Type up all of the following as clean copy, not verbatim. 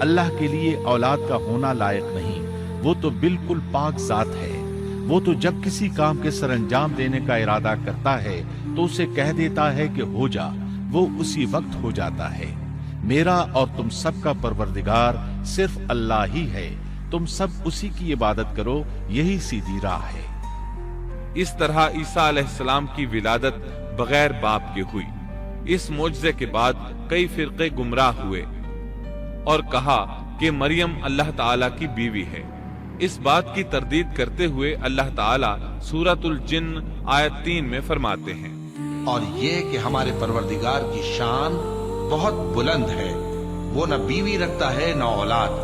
اللہ کے لیے اولاد کا ہونا لائق نہیں، وہ تو بالکل پاک ذات ہے۔ وہ تو جب کسی کام کے سر انجام دینے کا ارادہ کرتا ہے تو اسے کہہ دیتا ہے کہ ہو جا، وہ اسی وقت ہو جاتا ہے۔ میرا اور تم سب کا پروردگار صرف اللہ ہی ہے، تم سب اسی کی عبادت کرو، یہی سیدھی راہ ہے۔ اس طرح عیسیٰ علیہ السلام کی ولادت بغیر باپ کے ہوئی۔ اس معجزے کے بعد کئی فرقے گمراہ ہوئے اور کہا کہ مریم اللہ تعالیٰ کی بیوی ہے۔ اس بات کی تردید کرتے ہوئے اللہ تعالیٰ سورۃ الجن آیت 3 میں فرماتے ہیں، اور یہ کہ ہمارے پروردگار کی شان بہت بلند ہے، وہ نہ بیوی رکھتا ہے نہ اولاد،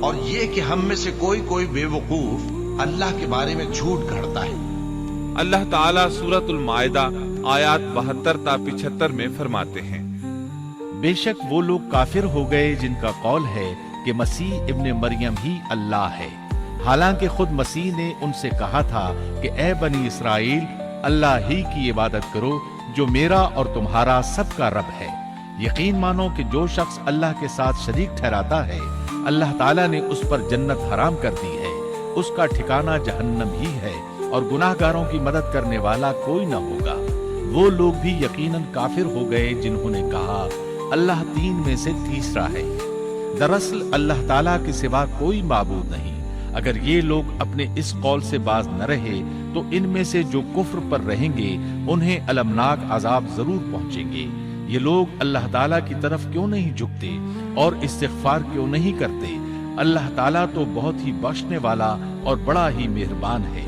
اور یہ کہ ہم میں سے کوئی بے وقوف اللہ کے بارے میں جھوٹ گھڑتا ہے۔ اللہ تعالیٰ سورۃ المائدہ آیات 72 تا 75 میں فرماتے ہیں، بے شک وہ لوگ کافر ہو گئے جن کا قول ہے کہ مسیح ابن مریم ہی اللہ ہے، حالانکہ خود مسیح نے ان سے کہا تھا کہ اے بنی اسرائیل، اللہ ہی کی عبادت کرو جو میرا اور تمہارا سب کا رب ہے۔ یقین مانو کہ جو شخص اللہ کے ساتھ شریک ٹھہراتا ہے، اللہ تعالیٰ نے اس پر جنت حرام کر دی ہے، اس کا ٹھکانہ جہنم ہی ہے، اور گناہ گاروں کی مدد کرنے والا کوئی نہ ہوگا۔ وہ لوگ بھی یقیناً کافر ہو گئے جنہوں نے کہا اللہ 3 میں سے تیسرا ہے۔ دراصل اللہ تعالیٰ کے سوا کوئی معبود نہیں۔ اگر یہ لوگ اپنے اس قول سے باز نہ رہے تو ان میں سے جو کفر پر رہیں گے انہیں المناک عذاب ضرور پہنچیں گے۔ یہ لوگ اللہ تعالیٰ کی طرف کیوں نہیں جھکتے اور استغفار کیوں نہیں کرتے؟ اللہ تعالیٰ تو بہت ہی بخشنے والا اور بڑا ہی مہربان ہے۔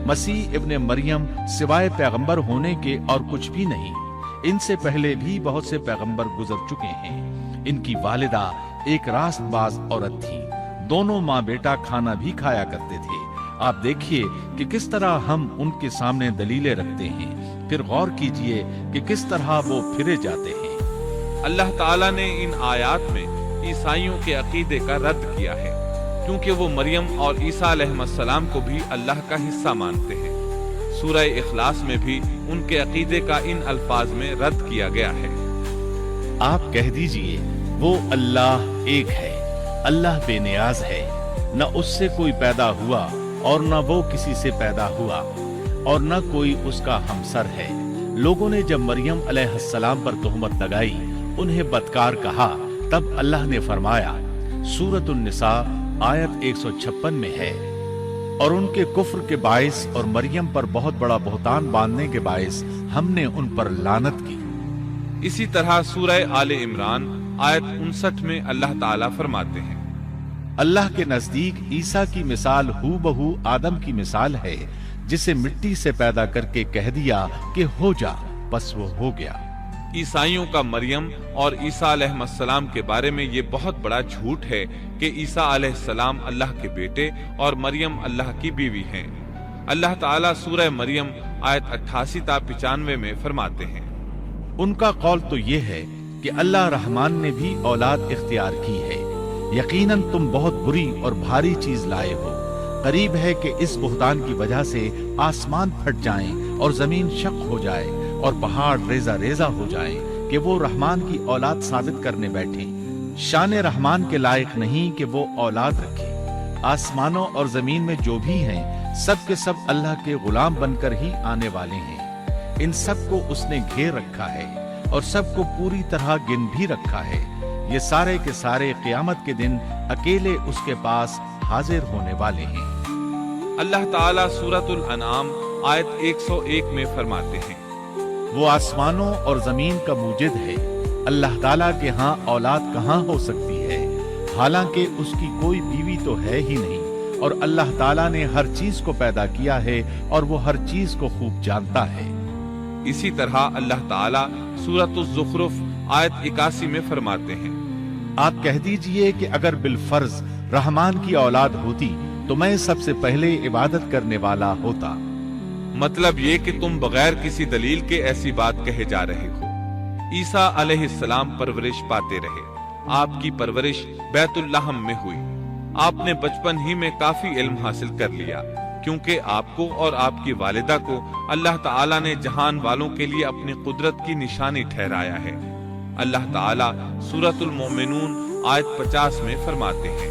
مسیح ابن مریم سوائے پیغمبر ہونے کے اور کچھ بھی نہیں۔ ان سے پہلے بھی بہت سے پیغمبر گزر چکے ہیں۔ ان کی والدہ ایک راست باز عورت تھی، دونوں ماں بیٹا کھانا بھی کھایا کرتے تھے۔ آپ دیکھیے کہ کس طرح ہم ان کے سامنے دلیلیں رکھتے ہیں، پھر غور کیجئے کہ کس طرح وہ پھرے جاتے ہیں۔ اللہ تعالیٰ نے ان آیات میں عیسائیوں کے عقیدے کا رد کیا ہے، کیونکہ وہ مریم اور عیسیٰ علیہ السلام کو بھی اللہ کا حصہ مانتے ہیں۔ سورہ اخلاص میں بھی ان کے عقیدے کا ان الفاظ میں رد کیا گیا ہے۔ آپ کہہ دیجئے وہ اللہ ایک ہے، اللہ بے نیاز ہے، نہ اس سے کوئی پیدا ہوا اور نہ وہ کسی سے پیدا ہوا، اور نہ کوئی اس کا ہمسر ہے۔ لوگوں نے جب مریم علیہ السلام پر تہمت لگائی، انہیں بدکار کہا، تب اللہ نے فرمایا، سورۃ النساء آیت 156 میں ہے، اور ان کے کفر کے باعث اور مریم پر بہت بڑا بہتان باندھنے کے باعث ہم نے ان پر لعنت کی۔ اسی طرح سورہ آل عمران آیت 59 میں اللہ تعالیٰ فرماتے ہیں، اللہ کے نزدیک عیسیٰ کی مثال ہو بہو آدم کی مثال ہے، جسے مٹی سے پیدا کر کے کہہ دیا کہ ہو جا، بس وہ ہو گیا۔ عیسائیوں کا مریم اور عیسیٰ علیہ السلام کے بارے میں یہ بہت بڑا جھوٹ ہے کہ عیسیٰ علیہ السلام اللہ کے بیٹے اور مریم اللہ کی بیوی ہیں۔ اللہ تعالیٰ سورہ مریم آیت 88 تا 95 میں فرماتے ہیں، ان کا قول تو یہ ہے کہ اللہ رحمان نے بھی اولاد اختیار کی ہے، یقیناً تم بہت بری اور بھاری چیز لائے ہو۔ قریب ہے کہ اس بہتان کی وجہ سے آسمان پھٹ جائیں اور زمین شق ہو جائے اور پہاڑ ریزہ ریزہ ہو جائیں کہ وہ رحمان کی اولاد ثابت کرنے بیٹھیں۔ شان رحمان کے لائق نہیں کہ وہ اولاد رکھے۔ آسمانوں اور زمین میں جو بھی ہیں سب کے سب اللہ کے غلام بن کر ہی آنے والے ہیں۔ ان سب کو اس نے گھیر رکھا ہے اور سب کو پوری طرح گن بھی رکھا ہے۔ یہ سارے کے سارے قیامت کے دن اکیلے اس کے پاس حاضر ہونے والے ہیں۔ اللہ تعالیٰ سورۃ الانعام آیت 101 میں فرماتے ہیں، وہ آسمانوں اور زمین کا موجد ہے، اللہ تعالیٰ کے ہاں اولاد کہاں ہو سکتی ہے، حالانکہ اس کی کوئی بیوی تو ہے ہی نہیں، اور اللہ تعالیٰ نے ہر چیز کو پیدا کیا ہے اور وہ ہر چیز کو خوب جانتا ہے۔ اسی طرح اللہ تعالیٰ سورۃ الزخرف آیت 81 میں فرماتے ہیں، آپ کہہ دیجئے کہ اگر بالفرض رحمان کی اولاد ہوتی تو میں سب سے پہلے عبادت کرنے والا ہوتا۔ مطلب یہ کہ تم بغیر کسی دلیل کے ایسی بات کہے جا رہے ہو۔ عیسیٰ علیہ السلام پرورش پاتے رہے، آپ کی پرورش بیت اللحم میں ہوئی، آپ نے بچپن ہی میں کافی علم حاصل کر لیا، کیونکہ آپ کو اور آپ کی والدہ کو اللہ تعالیٰ نے جہان والوں کے لیے اپنی قدرت کی نشانی ٹھہرایا ہے۔ اللہ تعالیٰ سورۃ المومنون آیت 50 میں فرماتے ہیں،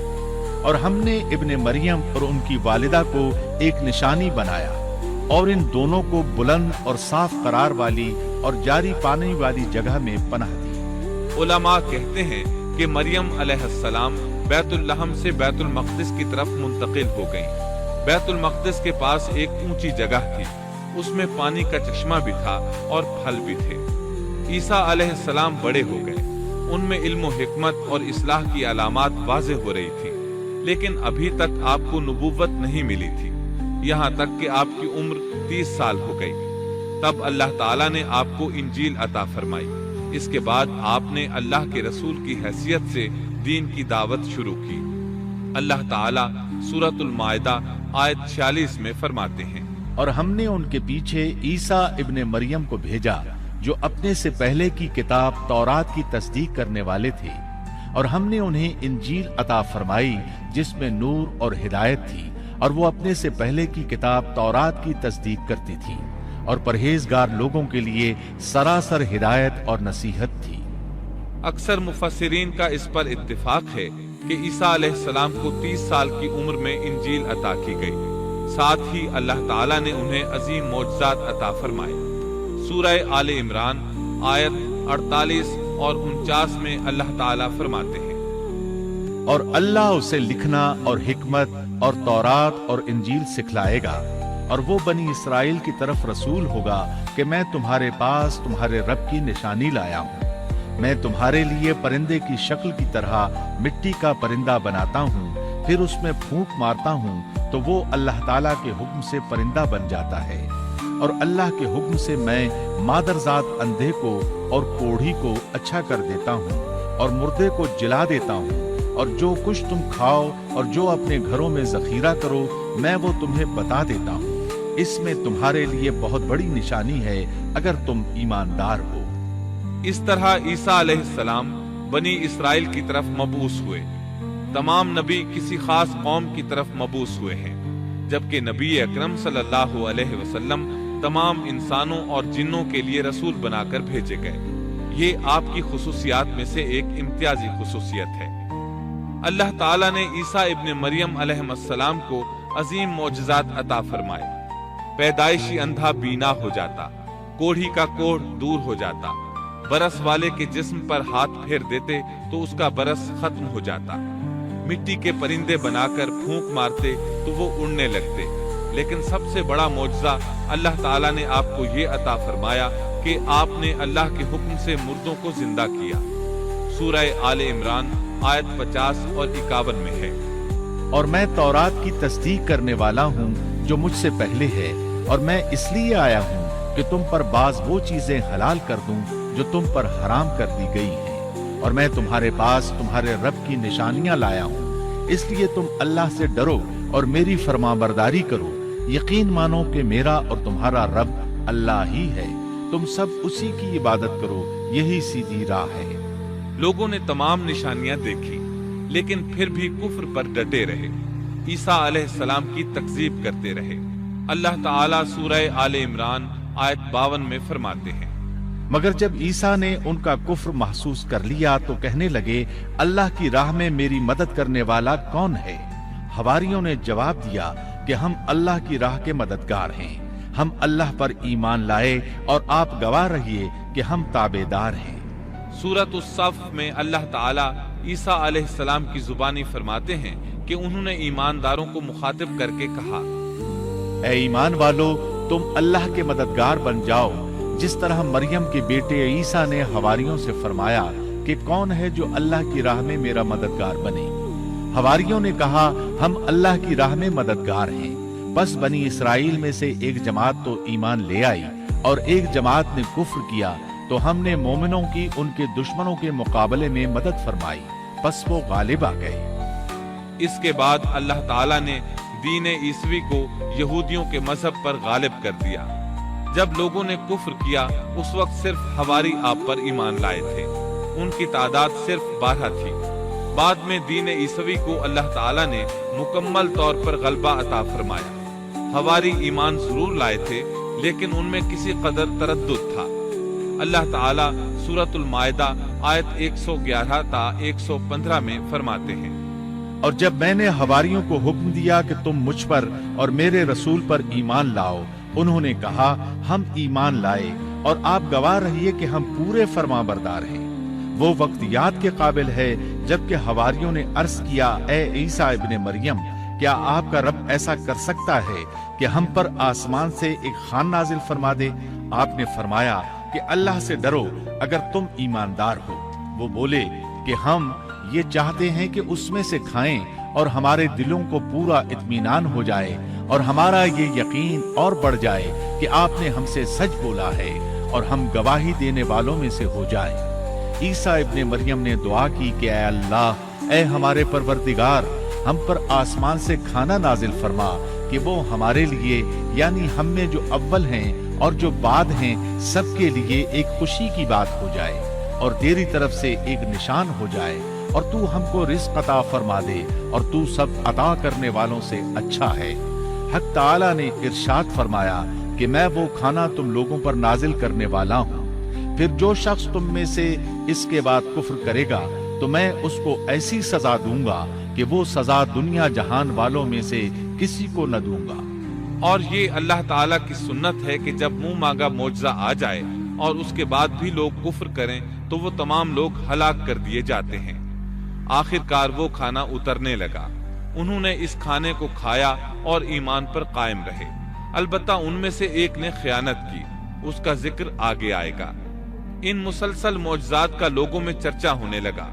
اور ہم نے ابن مریم اور ان کی والدہ کو ایک نشانی بنایا اور ان دونوں کو بلند اور صاف قرار والی اور جاری پانی والی جگہ میں پناہ دی۔ علماء کہتے ہیں کہ مریم علیہ السلام بیت اللحم سے بیت المقدس کی طرف منتقل ہو گئیں۔ بیت المقدس کے پاس ایک اونچی جگہ تھی، اس میں پانی کا چشمہ بھی تھا اور پھل بھی تھے۔ عیسیٰ علیہ السلام بڑے ہو گئے، ان میں علم و حکمت اور اصلاح کی علامات واضح ہو رہی تھی، لیکن ابھی تک آپ کو نبوت نہیں ملی تھی، یہاں تک کہ آپ کی عمر 30 سال ہو گئی۔ تب اللہ تعالیٰ نے آپ کو انجیل عطا فرمائی۔ اس کے بعد آپ نے اللہ کے رسول کی حیثیت سے دین کی دعوت شروع کی۔ اللہ تعالیٰ سورۃ المائدہ آیت 46 میں فرماتے ہیں، اور ہم نے ان کے پیچھے عیسیٰ ابن مریم کو بھیجا جو اپنے سے پہلے کی کتاب تورات کی تصدیق کرنے والے تھے، اور ہم نے انہیں انجیل عطا فرمائی جس میں نور اور ہدایت تھی، اور وہ اپنے سے پہلے کی کتاب تورات کی تصدیق کرتی تھی اور پرہیزگار لوگوں کے لیے سراسر ہدایت اور نصیحت تھی۔ اکثر مفسرین کا اس پر اتفاق ہے کہ عیسیٰ علیہ السلام کو 30 سال کی عمر میں انجیل عطا کی گئی، ساتھ ہی اللہ تعالیٰ نے انہیں عظیم معجزات عطا فرمائے۔ سورہ آل عمران آیت 48 اور 49 میں اللہ تعالیٰ فرماتے ہیں، اور اللہ اسے لکھنا اور حکمت اور تورات اور انجیل سکھلائے گا، اور وہ بنی اسرائیل کی طرف رسول ہوگا کہ میں تمہارے پاس تمہارے رب کی نشانی لایا ہوں۔ میں تمہارے لیے پرندے کی شکل کی طرح مٹی کا پرندہ بناتا ہوں، پھر اس میں پھونک مارتا ہوں تو وہ اللہ تعالیٰ کے حکم سے پرندہ بن جاتا ہے، اور اللہ کے حکم سے میں مادرزاد اندھے کو اور کوڑھی کو اچھا کر دیتا ہوں، اور مردے کو جلا دیتا ہوں، اور جو کچھ تم کھاؤ اور جو اپنے گھروں میں ذخیرہ کرو میں وہ تمہیں بتا دیتا ہوں۔ اس میں تمہارے لیے بہت بڑی نشانی ہے اگر تم ایماندار ہو۔ اس طرح عیسیٰ علیہ السلام بنی اسرائیل کی طرف مبعوث ہوئے۔ تمام نبی کسی خاص قوم کی طرف مبعوث ہوئے ہیں، جبکہ نبی اکرم صلی اللہ علیہ وسلم تمام انسانوں اور جنوں کے لیے رسول بنا کر بھیجے گئے۔ یہ آپ کی خصوصیات میں سے ایک امتیازی خصوصیت ہے۔ اللہ تعالیٰ نے عیسیٰ ابن مریم علیہ السلام کو عظیم معجزات عطا فرمائے۔ پیدائشی اندھا بینا ہو جاتا، کوڑھی کا کوڑھ دور ہو جاتا، برس والے کے جسم پر ہاتھ پھیر دیتے تو اس کا برس ختم ہو جاتا، مٹی کے پرندے بنا کر پھونک مارتے تو وہ اڑنے لگتے۔ لیکن سب سے بڑا معجزہ اللہ تعالیٰ نے آپ کو یہ عطا فرمایا کہ آپ نے اللہ کے حکم سے مردوں کو زندہ کیا۔ سورہ آل عمران آیت 50 اور 51 میں ہے، اور میں تورات کی تصدیق کرنے والا ہوں جو مجھ سے پہلے ہے، اور میں اس لیے آیا ہوں کہ تم پر بعض وہ چیزیں حلال کر دوں جو تم پر حرام کر دی گئی ہیں، اور میں تمہارے پاس تمہارے رب کی نشانیاں لایا ہوں، اس لیے تم اللہ سے ڈرو اور میری فرمانبرداری کرو۔ یقین مانو کہ میرا اور تمہارا رب اللہ ہی ہے، تم سب اسی کی عبادت کرو، یہی سیدھی راہ ہے۔ لوگوں نے تمام نشانیاں دیکھی لیکن پھر بھی کفر پر ڈٹے رہے، عیسیٰ علیہ السلام کی تکذیب کرتے رہے۔ اللہ تعالیٰ سورہ آل عمران آیت 52 میں فرماتے ہیں، مگر جب عیسیٰ نے ان کا کفر محسوس کر لیا تو کہنے لگے، اللہ کی راہ میں میری مدد کرنے والا کون ہے؟ حواریوں نے جواب دیا کہ ہم اللہ کی راہ کے مددگار ہیں، ہم اللہ پر ایمان لائے اور آپ گواہ رہیے کہ ہم تابعدار ہیں۔ سورۃ الصف میں اللہ تعالیٰ عیسیٰ علیہ السلام کی زبانی فرماتے ہیں کہ انہوں نے ایمانداروں کو مخاطب کر کے کہا، اے ایمان والو، تم اللہ کے مددگار بن جاؤ، جس طرح مریم کے بیٹے عیسیٰ نے حواریوں سے فرمایا کہ کون ہے جو اللہ کی راہ میں میرا مددگار بنے؟ حواریوں نے کہا، ہم اللہ کی راہ میں مددگار ہیں۔ بس بنی اسرائیل میں سے ایک جماعت تو ایمان لے آئی اور ایک جماعت نے کفر کیا، تو ہم نے مومنوں کی ان کے دشمنوں کے مقابلے میں مدد فرمائی، پس وہ غالب آ گئے۔ اس کے بعد اللہ تعالیٰ نے دین عیسوی کو یہودیوں کے مذہب پر غالب کر دیا۔ جب لوگوں نے کفر کیا اس وقت صرف حواری آپ پر ایمان لائے تھے، ان کی تعداد صرف 12 تھی۔ بعد میں دین عیسوی کو اللہ تعالیٰ نے مکمل طور پر غلبہ عطا فرمایا۔ حواری ایمان ضرور لائے تھے لیکن ان میں کسی قدر تردد تھا۔ اللہ تعالیٰ سورۃ المائدہ آیت 111 تا 115 میں فرماتے ہیں، اور جب میں نے حواریوں کو حکم دیا کہ تم مجھ پر اور میرے رسول پر ایمان لاؤ، انہوں نے کہا ہم ایمان لائے اور آپ گواہ رہیے کہ ہم پورے فرما بردار ہیں۔ وہ وقت یاد کے قابل ہے جبکہ حواریوں نے عرض کیا، اے عیسیٰ ابن مریم، کیا آپ کا رب ایسا کر سکتا ہے کہ ہم پر آسمان سے ایک خوان نازل فرما دے؟ آپ نے فرمایا کہ اللہ سے ڈرو اگر تم ایماندار ہو۔ وہ بولے کہ ہم یہ چاہتے ہیں کہ اس میں سے کھائیں اور ہمارے دلوں کو پورا اطمینان ہو جائے اور ہمارا یہ یقین اور بڑھ جائے کہ آپ نے ہم سے سچ بولا ہے اور ہم گواہی دینے والوں میں سے ہو جائیں۔ عیسیٰ ابن مریم نے دعا کی کہ اے اللہ، اے ہمارے پروردگار، ہم پر آسمان سے کھانا نازل فرما کہ وہ ہمارے لیے، یعنی ہم میں جو اول ہیں اور جو بعد ہیں، سب کے لیے ایک خوشی کی بات ہو جائے اور تیری طرف سے ایک نشان ہو جائے، اور تو ہم کو رزق عطا فرما دے اور تو سب عطا کرنے والوں سے اچھا ہے۔ حق تعالیٰ نے ارشاد فرمایا کہ میں وہ کھانا تم لوگوں پر نازل کرنے والا ہوں، پھر جو شخص تم میں سے اس کے بعد کفر کرے گا تو میں اس کو ایسی سزا دوں گا کہ وہ سزا دنیا جہان والوں میں سے کسی کو نہ دوں گا۔ اور یہ اللہ تعالیٰ کی سنت ہے کہ جب منہ مانگا معجزہ آ جائے اور اس کے بعد بھی لوگ کفر کریں تو وہ تمام لوگ ہلاک کر دیے جاتے ہیں۔ آخر کار وہ کھانا اترنے لگا، انہوں نے اس کھانے کو کھایا اور ایمان پر قائم رہے، البتہ ان میں سے ایک نے خیانت کی، اس کا ذکر آگے آئے گا۔ ان مسلسل معجزات کا لوگوں میں چرچا ہونے لگا۔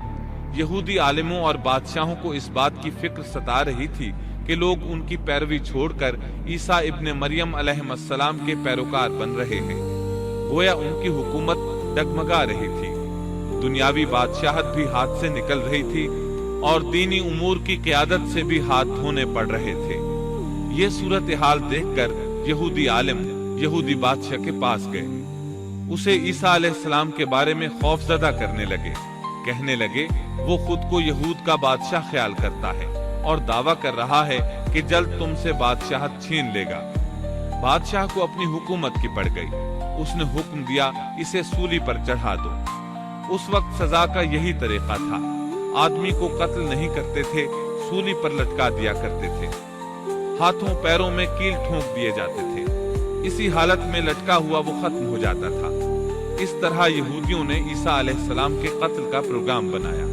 یہودی عالموں اور بادشاہوں کو اس بات کی فکر ستا رہی تھی کہ لوگ ان کی پیروی چھوڑ کر عیسیٰ ابن مریم علیہ السلام کے پیروکار بن رہے ہیں، گویا ان کی حکومت ڈگمگا رہی تھی، دنیاوی بادشاہت بھی ہاتھ سے نکل رہی تھی اور دینی امور کی قیادت سے بھی ہاتھ دھونے پڑ رہے تھے۔ یہ صورتحال دیکھ کر یہودی عالم یہودی بادشاہ کے پاس گئے، اسے عیسیٰ علیہ السلام کے بارے میں خوف زدہ کرنے لگے، کہنے لگے وہ خود کو یہود کا بادشاہ خیال کرتا ہے اور دعویٰ کر رہا ہے کہ جلد تم سے بادشاہت چھین لے گا۔ بادشاہ کو اپنی حکومت کی پڑ گئی، اس نے حکم دیا اسے سولی پر چڑھا دو۔ اس وقت سزا کا یہی طریقہ تھا، آدمی کو قتل نہیں کرتے تھے، سولی پر لٹکا دیا کرتے تھے، ہاتھوں پیروں میں کیل ٹھونک دیے جاتے تھے، اسی حالت میں لٹکا ہوا وہ ختم ہو جاتا تھا۔ اس طرح یہودیوں نے عیسیٰ علیہ السلام کے قتل کا پروگرام بنایا۔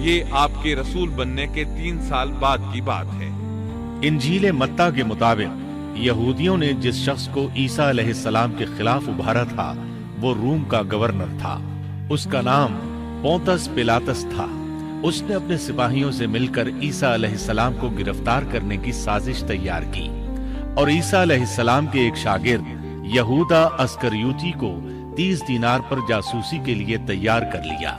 یہ آپ کے رسول بننے کے 3 سال بعد کی بات ہے۔ انجیل متی کے مطابق یہودیوں نے جس شخص کو عیسیٰ علیہ السلام کے خلاف ابھارا تھا وہ روم کا گورنر تھا، اس کا نام پونتس پیلاطس تھا۔ اس نے اپنے سپاہیوں سے مل کر عیسیٰ علیہ السلام کو گرفتار کرنے کی سازش تیار کی اور عیسیٰ علیہ السلام کے ایک شاگرد یہودا اسکریوتی کو 30 دینار پر جاسوسی کے لیے تیار کر لیا۔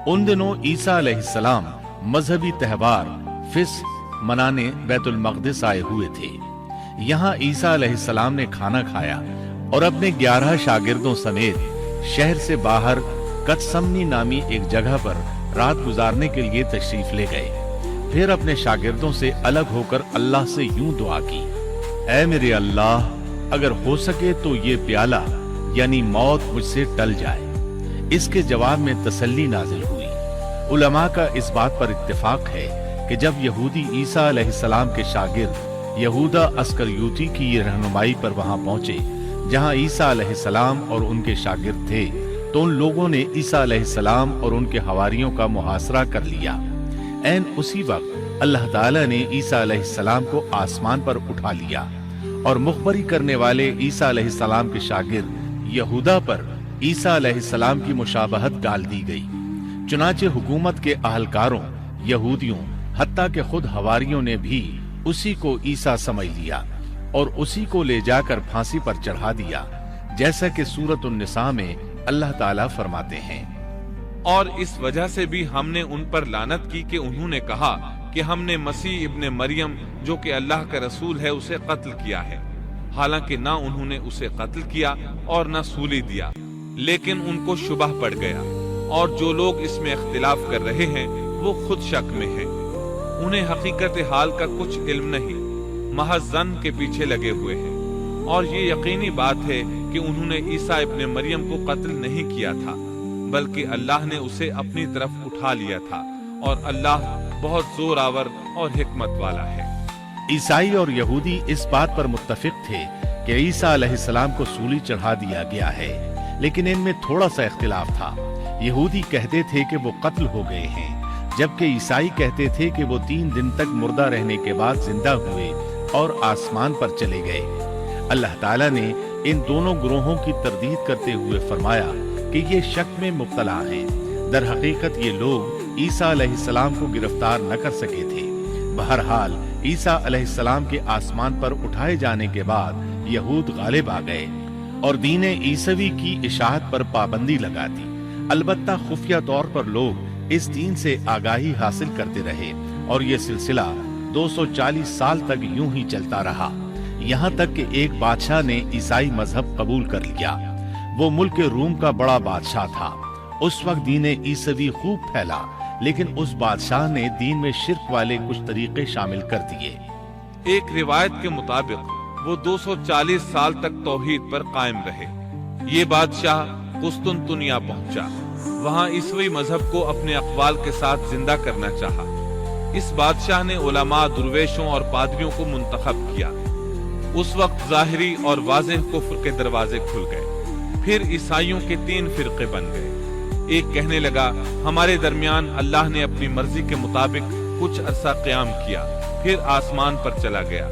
ان دنوں عیسیٰ علیہ السلام مذہبی تہوار فصح منانے بیت المقدس آئے ہوئے تھے۔ یہاں عیسیٰ علیہ السلام نے کھانا کھایا اور اپنے 11 شاگردوں سمیت شہر سے باہر کتسمنی نامی ایک جگہ پر رات گزارنے کے لیے تشریف لے گئے۔ پھر اپنے شاگردوں سے الگ ہو کر اللہ سے یوں دعا کی، اے میرے اللہ، اگر ہو سکے تو یہ پیالہ یعنی موت مجھ سے ٹل جائے۔ اس کے جواب میں تسلی نازل ہوئی۔ علماء کا اس بات پر اتفاق ہے کہ جب یہودی عیسیٰ علیہ السلام کے شاگرد یہودا اسکریوتی کی یہ رہنمائی پر وہاں پہنچے جہاں عیسیٰ علیہ السلام اور ان کے شاگرد تھے، تو ان لوگوں نے عیسیٰ علیہ السلام اور ان کے حواریوں کا محاصرہ کر لیا۔ عین اسی وقت اللہ تعالیٰ نے عیسیٰ علیہ السلام کو آسمان پر اٹھا لیا اور مخبری کرنے والے عیسیٰ علیہ السلام کے شاگرد یہودا پر عیسیٰ علیہ السلام کی مشابہت ڈال دی گئی۔ چنانچہ حکومت کے اہلکاروں، یہودیوں، حتیٰ کہ خود حواریوں نے بھی اسی کو عیسیٰ سمجھ لیا اور اسی کو لے جا کر پھانسی پر چڑھا دیا، جیسا کہ سورۃ النساء میں اللہ تعالیٰ فرماتے ہیں۔ اور اس وجہ سے بھی ہم نے ان پر لعنت کی کہ انہوں نے کہا کہ ہم نے مسیح ابن مریم جو کہ اللہ کا رسول ہے اسے قتل کیا ہے، حالانکہ نہ انہوں نے اسے قتل کیا اور نہ سولی دیا، لیکن ان کو شبہ پڑ گیا، اور جو لوگ اس میں اختلاف کر رہے ہیں وہ خود شک میں ہیں، انہیں حقیقت حال کا کچھ علم نہیں، محض ظن کے پیچھے لگے ہوئے ہیں، اور یہ یقینی بات ہے کہ انہوں نے عیسیٰ ابن مریم کو قتل نہیں کیا تھا، بلکہ اللہ نے اسے اپنی طرف اٹھا لیا تھا، اور اللہ بہت زور آور اور حکمت والا ہے۔ عیسائی اور یہودی اس بات پر متفق تھے کہ عیسیٰ علیہ السلام کو سولی چڑھا دیا گیا ہے، لیکن ان میں تھوڑا سا اختلاف تھا۔ یہودی کہتے تھے کہ وہ قتل ہو گئے ہیں، جبکہ عیسائی کہتے تھے کہ وہ 3 دن تک مردہ رہنے کے بعد زندہ ہوئے اور آسمان پر چلے گئے۔ اللہ تعالیٰ نے ان دونوں گروہوں کی تردید کرتے ہوئے فرمایا کہ یہ شک میں مبتلا ہیں۔ در حقیقت یہ لوگ عیسیٰ علیہ السلام کو گرفتار نہ کر سکے تھے۔ بہرحال عیسیٰ علیہ السلام کے آسمان پر اٹھائے جانے کے بعد یہود غالب آ گئے اور دین عیسوی کی اشاعت پر پابندی لگا دی۔ البتہ خفیہ طور پر لوگ اس دین سے آگاہی حاصل کرتے رہے اور یہ سلسلہ 240 سال تک یوں ہی چلتا رہا، یہاں تک کہ ایک بادشاہ نے عیسائی مذہب قبول کر لیا۔ وہ ملک روم کا بڑا بادشاہ تھا۔ اس وقت دین عیسوی خوب پھیلا، لیکن اس بادشاہ نے دین میں شرک والے کچھ طریقے شامل کر دیے۔ ایک روایت کے مطابق وہ 240 سال تک توحید پر قائم رہے۔ یہ بادشاہ قسطنطنیہ پہنچا، وہاں عیسوی مذہب کو اپنے اقوال کے ساتھ زندہ کرنا چاہا۔ اس بادشاہ نے علماء، درویشوں اور پادریوں کو منتخب کیا۔ اس وقت ظاہری اور واضح کفر کے دروازے کھل گئے۔ پھر عیسائیوں کے 3 فرقے بن گئے۔ ایک کہنے لگا ہمارے درمیان اللہ نے اپنی مرضی کے مطابق کچھ عرصہ قیام کیا، پھر آسمان پر چلا گیا،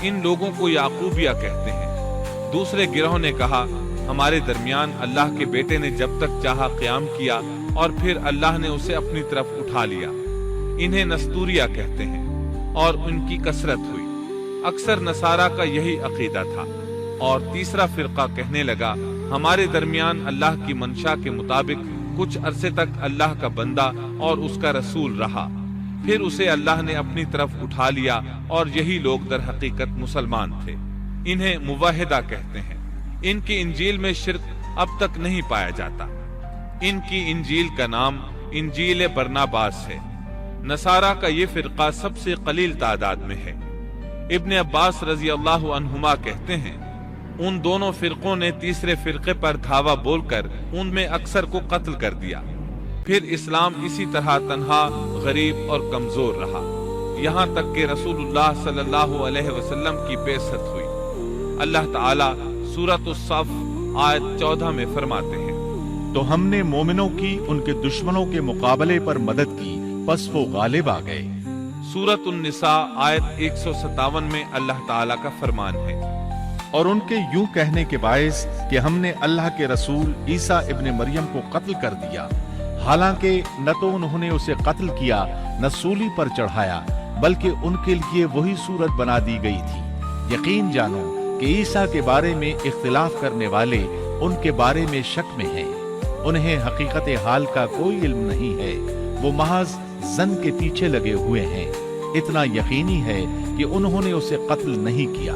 ان لوگوں کو یعقوبیہ کہتے ہیں۔ دوسرے گروہ نے کہا ہمارے درمیان اللہ کے بیٹے نے جب تک چاہا قیام کیا اور پھر اللہ نے اسے اپنی طرف اٹھا لیا، انہیں نستوریہ کہتے ہیں، اور ان کی کثرت ہوئی۔ اکثر نصارہ کا یہی عقیدہ تھا۔ اور تیسرا فرقہ کہنے لگا ہمارے درمیان اللہ کی منشا کے مطابق کچھ عرصے تک اللہ کا بندہ اور اس کا رسول رہا، پھر اسے اللہ نے اپنی طرف اٹھا لیا، اور یہی لوگ در حقیقت مسلمان تھے، انہیں موحدہ کہتے ہیں۔ ان کی انجیل میں شرک اب تک نہیں پایا جاتا۔ ان کی انجیل کا نام انجیل برناباس ہے۔ نصارہ کا یہ فرقہ سب سے قلیل تعداد میں ہے۔ ابن عباس رضی اللہ عنہما کہتے ہیں ان دونوں فرقوں نے تیسرے فرقے پر دھاوا بول کر ان میں اکثر کو قتل کر دیا۔ پھر اسلام اسی طرح تنہا، غریب اور کمزور رہا، یہاں تک کہ رسول اللہ صلی اللہ علیہ وسلم کی بعثت ہوئی۔ اللہ تعالیٰ سورۃ الصف آیت 14 میں فرماتے ہیں تو ہم نے مومنوں کی ان کے دشمنوں کے مقابلے پر مدد کی، پس وہ غالب آ گئے۔ سورۃ النساء آیت 157 میں اللہ تعالیٰ کا فرمان ہے اور ان کے یوں کہنے کے باعث کہ ہم نے اللہ کے رسول عیسیٰ ابن مریم کو قتل کر دیا، حالانکہ نہ تو انہوں نے اسے قتل کیا نہ سولی پر چڑھایا، بلکہ ان کے لیے وہی صورت بنا دی گئی تھی۔ یقین جانو کہ عیسیٰ کے بارے میں اختلاف کرنے والے ان کے بارے میں شک میں ہیں، انہیں حقیقت حال کا کوئی علم نہیں ہے، وہ محض ظن کے پیچھے لگے ہوئے ہیں۔ اتنا یقینی ہے کہ انہوں نے اسے قتل نہیں کیا۔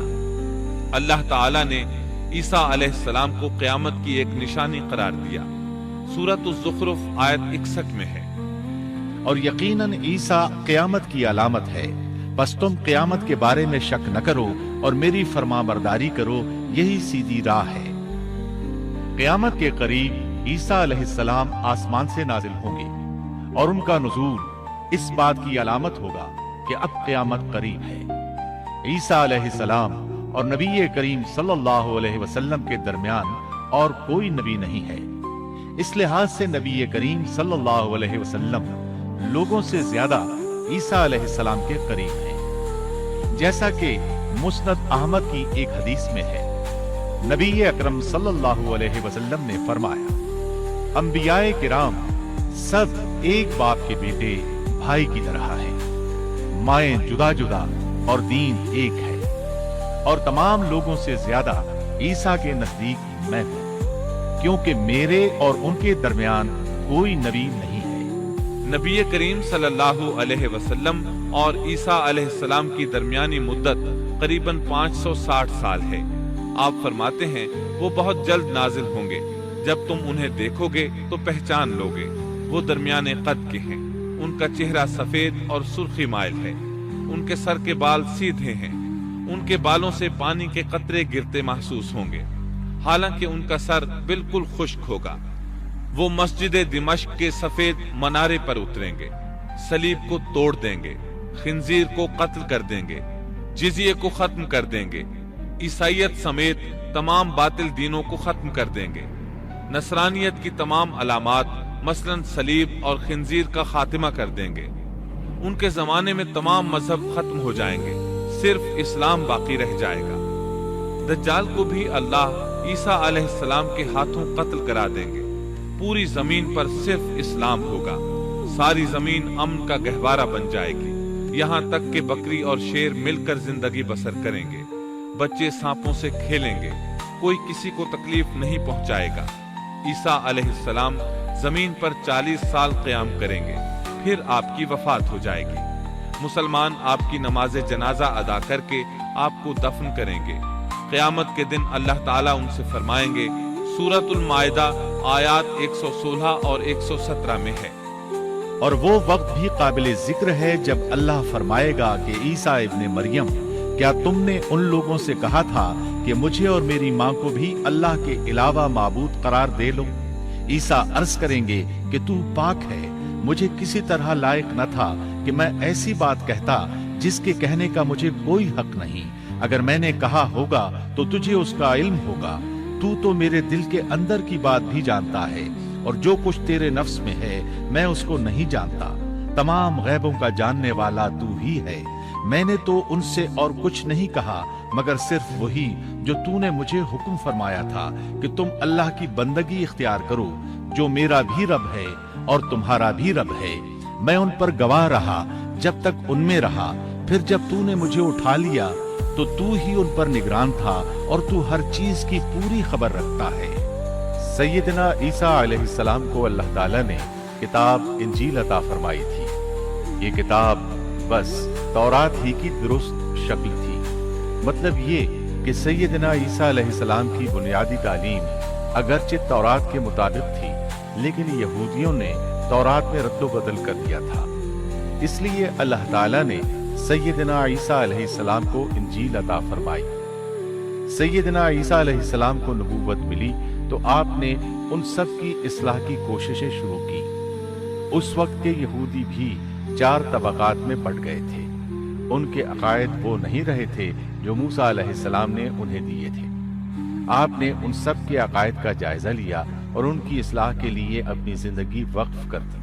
اللہ تعالیٰ نے عیسیٰ علیہ السلام کو قیامت کی ایک نشانی قرار دیا، سورۃ الزخرف آیت 61 میں ہے۔ اور یقیناً عیسیٰ قیامت کی علامت ہے، بس تم قیامت کے بارے میں شک نہ کرو اور میری فرما برداری کرو، یہی سیدھی راہ ہے۔ قیامت کے قریب عیسیٰ علیہ السلام آسمان سے نازل ہوں گے، اور ان کا نزول اس بات کی علامت ہوگا کہ اب قیامت قریب ہے۔ عیسیٰ علیہ السلام اور نبی کریم صلی اللہ علیہ وسلم کے درمیان اور کوئی نبی نہیں ہے، اس لحاظ سے نبی کریم صلی اللہ علیہ وسلم لوگوں سے زیادہ عیسیٰ علیہ السلام کے قریب ہیں، جیسا کہ مسند احمد کی ایک حدیث میں ہے۔ نبی اکرم صلی اللہ علیہ وسلم نے فرمایا انبیاء کرام سب ایک باپ کے بیٹے بھائی کی طرح ہیں، مائیں جدا جدا اور دین ایک ہے، اور تمام لوگوں سے زیادہ عیسیٰ کے نزدیک میں ہوں، کیونکہ میرے اور ان کے درمیان کوئی نبی نہیں ہے۔ نبی کریم صلی اللہ علیہ وسلم اور عیسیٰ علیہ السلام کی درمیانی مدت قریباً 560 سال ہے۔ آپ فرماتے ہیں وہ بہت جلد نازل ہوں گے، جب تم انہیں دیکھو گے تو پہچان لوگے، وہ درمیان قد کے ہیں، ان کا چہرہ سفید اور سرخی مائل ہے، ان کے سر کے بال سیدھے ہیں، ان کے بالوں سے پانی کے قطرے گرتے محسوس ہوں گے، حالانکہ ان کا سر بالکل خشک ہوگا۔ وہ مسجد دمشق کے سفید منارے پر اتریں گے، صلیب کو توڑ دیں گے، خنزیر کو قتل کر دیں گے، جزیے کو ختم کر دیں گے، عیسائیت سمیت تمام باطل دینوں کو ختم کر دیں گے، نصرانیت کی تمام علامات مثلاً صلیب اور خنزیر کا خاتمہ کر دیں گے۔ ان کے زمانے میں تمام مذہب ختم ہو جائیں گے، صرف اسلام باقی رہ جائے گا۔ دجال کو بھی اللہ عیسیٰ علیہ السلام کے ہاتھوں قتل کرا دیں گے۔ پوری زمین پر صرف اسلام ہوگا، ساری زمین امن کا گہوارہ بن جائے گی، یہاں تک کہ بکری اور شیر مل کر زندگی بسر کریں گے، بچے سانپوں سے کھیلیں گے، کوئی کسی کو تکلیف نہیں پہنچائے گا۔ عیسیٰ علیہ السلام زمین پر 40 سال قیام کریں گے، پھر آپ کی وفات ہو جائے گی۔ مسلمان آپ کی نماز جنازہ ادا کر کے آپ کو دفن کریں گے۔ قیامت کے دن اللہ تعالیٰ ان سے فرمائیں گے، سورۃ المائدہ آیات 116 اور 117 میں ہے۔ اور وہ وقت بھی قابل ذکر ہے جب اللہ فرمائے گا کہ عیسیٰ ابن مریم، کیا تم نے ان لوگوں سے کہا تھا کہ مجھے اور میری ماں کو بھی اللہ کے علاوہ معبود قرار دے لو؟ عیسیٰ عرض کریں گے کہ تو پاک ہے، مجھے کسی طرح لائق نہ تھا کہ میں ایسی بات کہتا جس کے کہنے کا مجھے کوئی حق نہیں۔ اگر میں نے کہا ہوگا تو تجھے اس کا علم ہوگا، تو میرے دل کے اندر کی بات بھی جانتا ہے، اور جو کچھ تیرے نفس میں ہے میں اس کو نہیں جانتا۔ تمام غیبوں کا جاننے والا تو ہی ہے۔ میں نے تو ان سے اور کچھ نہیں کہا مگر صرف وہی جو تو نے مجھے حکم فرمایا تھا کہ تم اللہ کی بندگی اختیار کرو، جو میرا بھی رب ہے اور تمہارا بھی رب ہے۔ میں ان پر گواہ رہا جب تک ان میں رہا، پھر جب تو نے مجھے اٹھا لیا تو ہی ان پر نگران تھا، اور تو ہر چیز کی پوری خبر رکھتا ہے۔ سیدنا عیسیٰ علیہ السلام کو اللہ تعالیٰ نے کتاب انجیل عطا فرمائی تھی۔ یہ کتاب بس تورات ہی کی درست شکل تھی۔ مطلب یہ کہ سیدنا عیسیٰ علیہ السلام کی بنیادی تعلیم اگرچہ تورات کے مطابق تھی، لیکن یہودیوں نے تورات میں رد و بدل کر دیا تھا۔ اس لیے اللہ تعالیٰ نے سیدنا عیسیٰ علیہ السلام کو انجیل عطا فرمائی۔ سیدنا عیسیٰ علیہ السلام کو نبوت ملی تو آپ نے ان سب کی اصلاح کی کوششیں شروع کی۔ اس وقت کے یہودی بھی 4 طبقات میں بٹ گئے تھے۔ ان کے عقائد وہ نہیں رہے تھے جو موسیٰ علیہ السلام نے انہیں دیے تھے۔ آپ نے ان سب کے عقائد کا جائزہ لیا اور ان کی اصلاح کے لیے اپنی زندگی وقف کر دی۔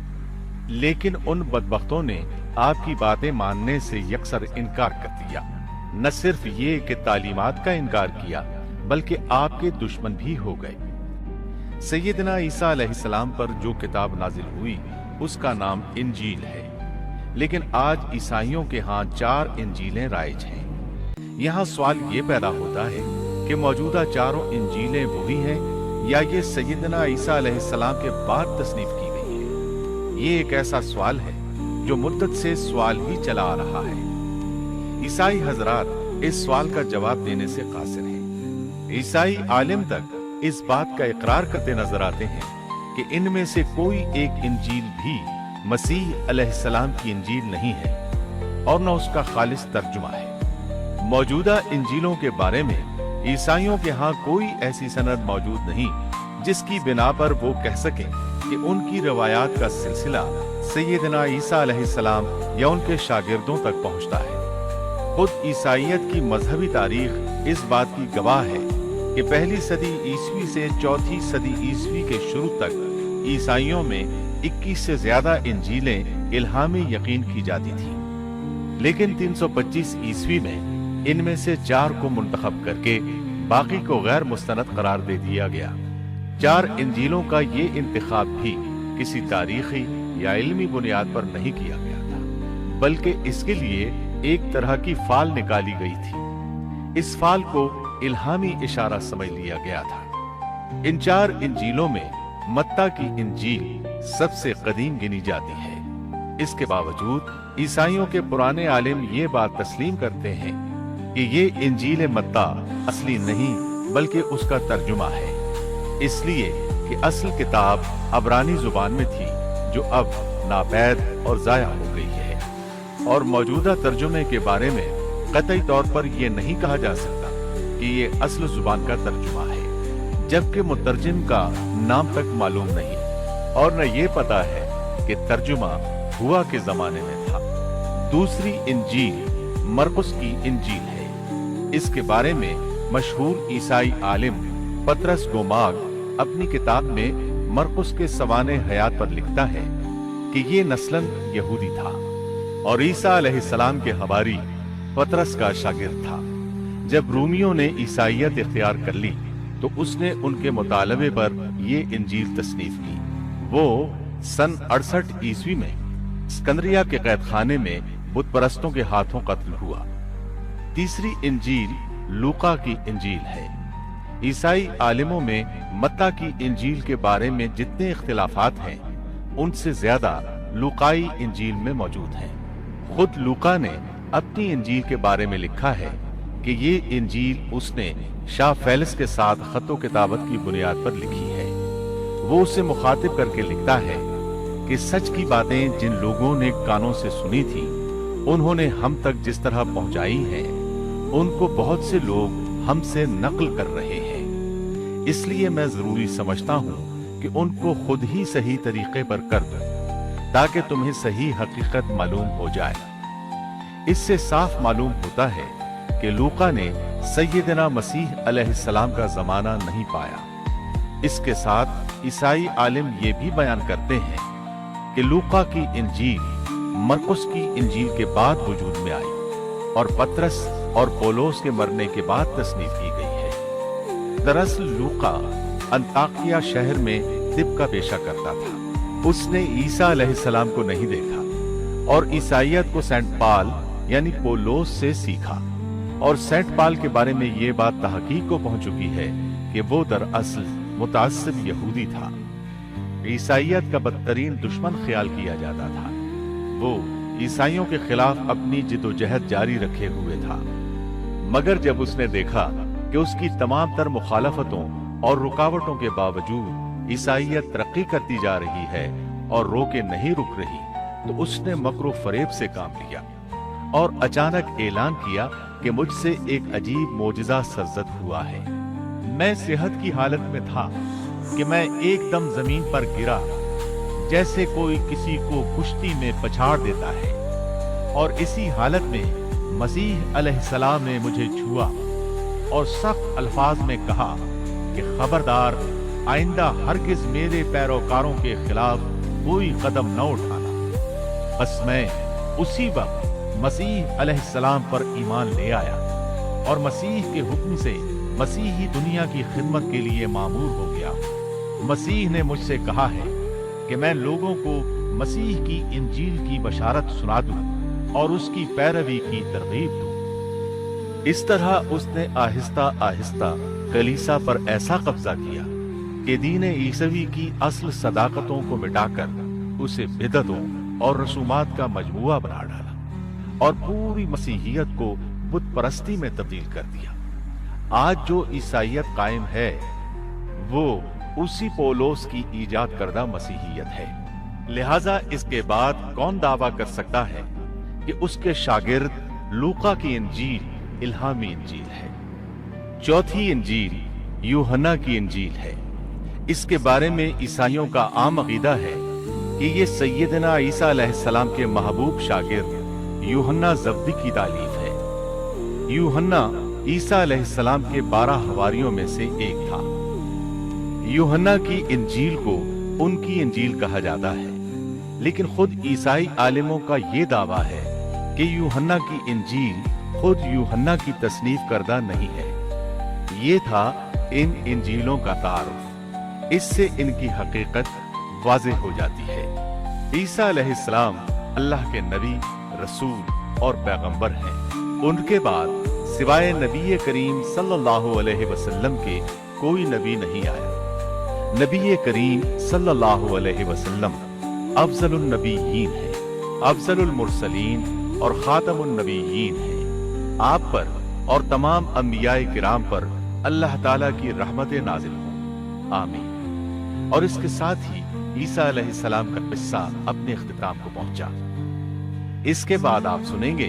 لیکن ان بدبختوں نے آپ کی باتیں ماننے سے یکسر انکار کر دیا۔ نہ صرف یہ کہ تعلیمات کا انکار کیا بلکہ آپ کے دشمن بھی ہو گئے۔ سیدنا عیسیٰ علیہ السلام پر جو کتاب نازل ہوئی اس کا نام انجیل ہے، لیکن آج عیسائیوں کے ہاں 4 انجیلیں رائج ہیں۔ یہاں سوال یہ پیدا ہوتا ہے کہ موجودہ 4 انجیلیں وہی ہیں یا یہ سیدنا عیسیٰ علیہ السلام کے بعد تصنیف کی گئی ہیں؟ یہ ایک ایسا سوال ہے جو مدت سے سوال ہی چلا آ رہا ہے۔ عیسائی حضرات اس سوال کا جواب دینے سے قاصر ہیں۔ عیسائی عالم تک اس بات کا اقرار کرتے نظر آتے ہیں کہ ان میں سے کوئی ایک انجیل بھی مسیح علیہ السلام کی انجیل نہیں ہے اور نہ اس کا خالص ترجمہ ہے۔ موجودہ انجیلوں کے بارے میں عیسائیوں کے ہاں کوئی ایسی سند موجود نہیں جس کی بنا پر وہ کہہ سکیں کہ ان کی روایات کا سلسلہ سیدنا عیسیٰ علیہ السلام یا ان کے شاگردوں تک پہنچتا ہے۔ خود عیسائیت کی مذہبی تاریخ اس بات کی گواہ ہے کہ پہلی صدی عیسوی سے چوتھی صدی عیسوی کے شروع تک عیسائیوں میں 21 سے زیادہ انجیلیں الہامی یقین کی جاتی تھیں، لیکن 325 عیسوی میں ان میں سے 4 کو منتخب کر کے باقی کو غیر مستند قرار دے دیا گیا۔ 4 انجیلوں کا یہ انتخاب بھی کسی تاریخی یا علمی بنیاد پر نہیں کیا گیا تھا، بلکہ اس کے لیے ایک طرح کی فال نکالی گئی تھی۔ اس فال کو الہامی اشارہ سمجھ لیا گیا تھا۔ ان 4 انجیلوں میں متی کی انجیل سب سے قدیم گنی جاتی ہے۔ اس کے باوجود عیسائیوں کے پرانے عالم یہ بات تسلیم کرتے ہیں کہ یہ انجیل متی اصلی نہیں بلکہ اس کا ترجمہ ہے، اس لیے کہ اصل کتاب عبرانی زبان میں تھی جو اب ناپید اور ضائع ہو گئی ہے، اور موجودہ ترجمے کے بارے میں قطعی طور پر یہ نہیں کہا جا سکتا کہ یہ اصل زبان کا ترجمہ ہے، جبکہ مترجم کا نام تک معلوم نہیں اور نہ یہ پتا ہے کہ ترجمہ ہوا کے زمانے میں تھا۔ دوسری انجیل مرقس کی انجیل ہے۔ اس کے بارے میں مشہور عیسائی عالم پطرس گوماگ اپنی کتاب میں مرقس کے سوانح حیات پر لکھتا ہے کہ یہ نسلاً یہودی تھا اور عیسیٰ علیہ السلام کے حواری پطرس کا شاگرد تھا۔ جب رومیوں نے عیسائیت اختیار کر لی تو اس نے ان کے مطالبے پر یہ انجیل تصنیف کی۔ وہ سن 68 عیسوی میں اسکندریہ کے قید خانے میں بت پرستوں کے ہاتھوں قتل ہوا۔ تیسری انجیل لوقا کی انجیل ہے۔ عیسائی عالموں میں متی کی انجیل کے بارے میں جتنے اختلافات ہیں ان سے زیادہ لوقائی انجیل میں موجود ہیں۔ خود لوقا نے اپنی انجیل کے بارے میں لکھا ہے کہ یہ انجیل اس نے شاہ فیلس کے ساتھ خط و کتابت کی بنیاد پر لکھی ہے۔ وہ اسے مخاطب کر کے لکھتا ہے کہ سچ کی باتیں جن لوگوں نے کانوں سے سنی تھی انہوں نے ہم تک جس طرح پہنچائی ہیں ان کو بہت سے لوگ ہم سے نقل کر رہے ہیں، اس لیے میں ضروری سمجھتا ہوں کہ ان کو خود ہی صحیح طریقے پر کر دوں تاکہ تمہیں صحیح حقیقت معلوم ہو جائے۔ اس سے صاف معلوم ہوتا ہے کہ لوقا نے سیدنا مسیح علیہ السلام کا زمانہ نہیں پایا۔ اس کے ساتھ عیسائی عالم یہ بھی بیان کرتے ہیں کہ لوقا کی انجیل مرقس کی انجیل کے بعد وجود میں آئی اور پطرس اور پولس کے مرنے کے بعد تصنیف کی گئی ہے۔ دراصل لوقا انطاکیہ شہر میں طب کا پیشہ کرتا تھا۔ اس نے عیسیٰ علیہ السلام کو نہیں دیکھا اور عیسائیت کو سینٹ پال یعنی پولس سے سیکھا، اور سینٹ پال کے بارے میں یہ بات تحقیق کو پہنچ چکی ہے کہ وہ دراصل متعصب یہودی تھا۔ عیسائیت کا بدترین دشمن خیال کیا جاتا تھا۔ وہ عیسائیوں کے خلاف اپنی جد و جہد جاری رکھے ہوئے تھا، مگر جب اس نے دیکھا کہ اس کی تمام تر مخالفتوں اور رکاوٹوں کے باوجود عیسائیت ترقی کرتی جا رہی ہے اور روکے نہیں رک رہی، تو اس نے مکر و فریب سے کام لیا اور اچانک اعلان کیا کہ مجھ سے ایک عجیب معجزہ سرزد ہوا ہے۔ میں صحت کی حالت میں تھا کہ میں ایک دم زمین پر گرا جیسے کوئی کسی کو کشتی میں پچھاڑ دیتا ہے، اور اسی حالت میں مسیح علیہ السلام نے مجھے چھوا اور سخت الفاظ میں کہا کہ خبردار، آئندہ ہرگز میرے پیروکاروں کے خلاف کوئی قدم نہ اٹھانا۔ بس میں اسی وقت مسیح علیہ السلام پر ایمان لے آیا اور مسیح کے حکم سے مسیحی دنیا کی خدمت کے لیے مامور ہو گیا۔ مسیح نے مجھ سے کہا ہے کہ میں لوگوں کو مسیح کی انجیل کی بشارت سنا دوں اور اس کی پیروی کی ترغیب دوں۔ اس طرح اس نے آہستہ آہستہ کلیسا پر ایسا قبضہ کیا کہ دین عیسوی کی اصل صداقتوں کو مٹا کر اسے بدعتوں اور رسومات کا مجموعہ بنا ڈالا اور پوری مسیحیت کو بت پرستی میں تبدیل کر دیا۔ آج جو عیسائیت قائم ہے وہ اسی پولس کی ایجاد کردہ مسیحیت ہے۔ لہذا اس کے بعد کون دعویٰ کر سکتا ہے کہ اس کے شاگرد لوقا کی انجیل الہامی انجیل ہے؟ چوتھی انجیل یوحنا کی انجیل ہے۔ اس کے بارے میں عیسائیوں کا عام عقیدہ ہے کہ یہ سیدنا عیسیٰ علیہ السلام کے محبوب شاگرد یوحنا زبدی کی تالیف ہے۔ یوحنا عیسیٰ علیہ السلام کے 12 حواریوں میں سے ایک تھا۔ یوحنا کی انجیل کو ان کی انجیل کہا جاتا ہے، لیکن خود عیسائی عالموں کا یہ دعویٰ ہے کہ یوحنا کی انجیل خود یوحنا کی تصنیف کردہ نہیں ہے۔ یہ تھا ان انجیلوں کا تعارف۔ اس سے ان کی حقیقت واضح ہو جاتی ہے۔ عیسیٰ علیہ السلام اللہ کے نبی، رسول اور پیغمبر ہیں۔ ان کے بعد سوائے نبی کریم صلی اللہ علیہ وسلم کے کوئی نبی نہیں آیا۔ نبی کریم صلی اللہ علیہ وسلم افضل النبیین ہے، افضل المرسلین اور خاتم النبیین ہے۔ آپ پر اور تمام انبیاء کرام پر اللہ تعالیٰ کی رحمت نازل ہوں، آمین۔ اور اس کے ساتھ ہی عیسیٰ علیہ السلام کا قصہ اپنے اختتام کو پہنچا۔ اس کے بعد آپ سنیں گے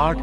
8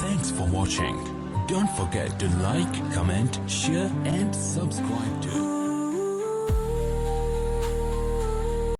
Thanks for watching. Don't forget to like, comment, share and subscribe to